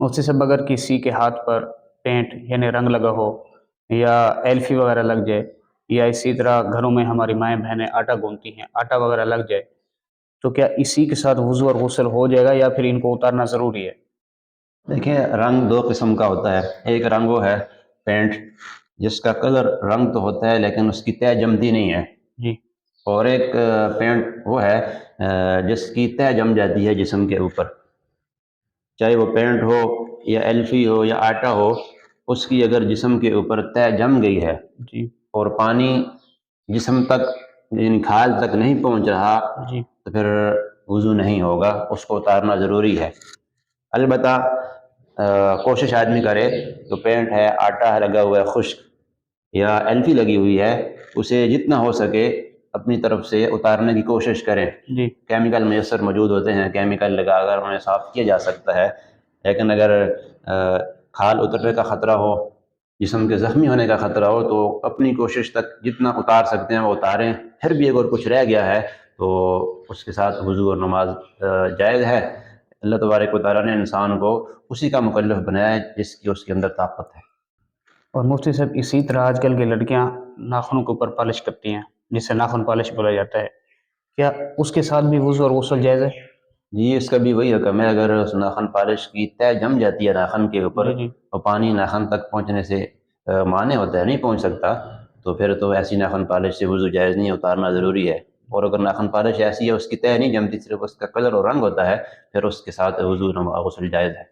مفتی صاحب اگر کسی کے ہاتھ پر پینٹ یعنی رنگ لگا ہو یا ایلفی وغیرہ لگ جائے یا اسی طرح گھروں میں ہماری مائیں بہنیں آٹا گوندتی ہیں آٹا وغیرہ لگ جائے تو کیا اسی کے ساتھ وضو اور غسل ہو جائے گا یا پھر ان کو اتارنا ضروری ہے؟ دیکھیں رنگ دو قسم کا ہوتا ہے، ایک رنگ وہ ہے پینٹ جس کا کلر رنگ تو ہوتا ہے لیکن اس کی تہ جمتی نہیں ہے، جی اور ایک پینٹ وہ ہے جس کی تہ جم جاتی ہے جسم کے اوپر، چاہے وہ پینٹ ہو یا ایلفی ہو یا آٹا ہو، اس کی اگر جسم کے اوپر تہ جم گئی ہے جی اور پانی جسم تک یعنی کھال تک نہیں پہنچ رہا جی تو پھر وضو نہیں ہوگا، اس کو اتارنا ضروری ہے۔ البتہ کوشش آدمی کرے تو پینٹ ہے، آٹا ہے لگا ہوا ہے خشک یا ایلفی لگی ہوئی ہے، اسے جتنا ہو سکے اپنی طرف سے اتارنے کی کوشش کریں۔ جی کیمیکل میسر موجود ہوتے ہیں، کیمیکل لگا کر انہیں صاف کیا جا سکتا ہے، لیکن اگر کھال اترنے کا خطرہ ہو، جسم کے زخمی ہونے کا خطرہ ہو تو اپنی کوشش تک جتنا اتار سکتے ہیں وہ اتاریں، پھر بھی اگر کچھ رہ گیا ہے تو اس کے ساتھ وضو اور نماز جائز ہے۔ اللہ تبارک و تعالیٰ نے انسان کو اسی کا مکلف بنایا ہے جس کی اس کے اندر طاقت ہے۔ اور مفتی صاحب اسی طرح آج کل کی لڑکیاں ناخنوں کے اوپر پالش کرتی ہیں جسے ناخن پالش بولا جاتا ہے، کیا اس کے ساتھ بھی وضو اور غسل جائز ہے؟ جی اس کا بھی وہی حکم ہے، اگر اس ناخن پالش کی تہ جم جاتی ہے ناخن کے اوپر جی جی اور پانی ناخن تک پہنچنے سے مانع ہوتا ہے، نہیں پہنچ سکتا، تو پھر تو ایسی ناخن پالش سے وضو جائز نہیں، اتارنا ضروری ہے۔ اور اگر ناخن پالش ایسی ہے اس کی تہ نہیں جمتی، صرف اس کا کلر اور رنگ ہوتا ہے، پھر اس کے ساتھ وضو غسل جائز ہے۔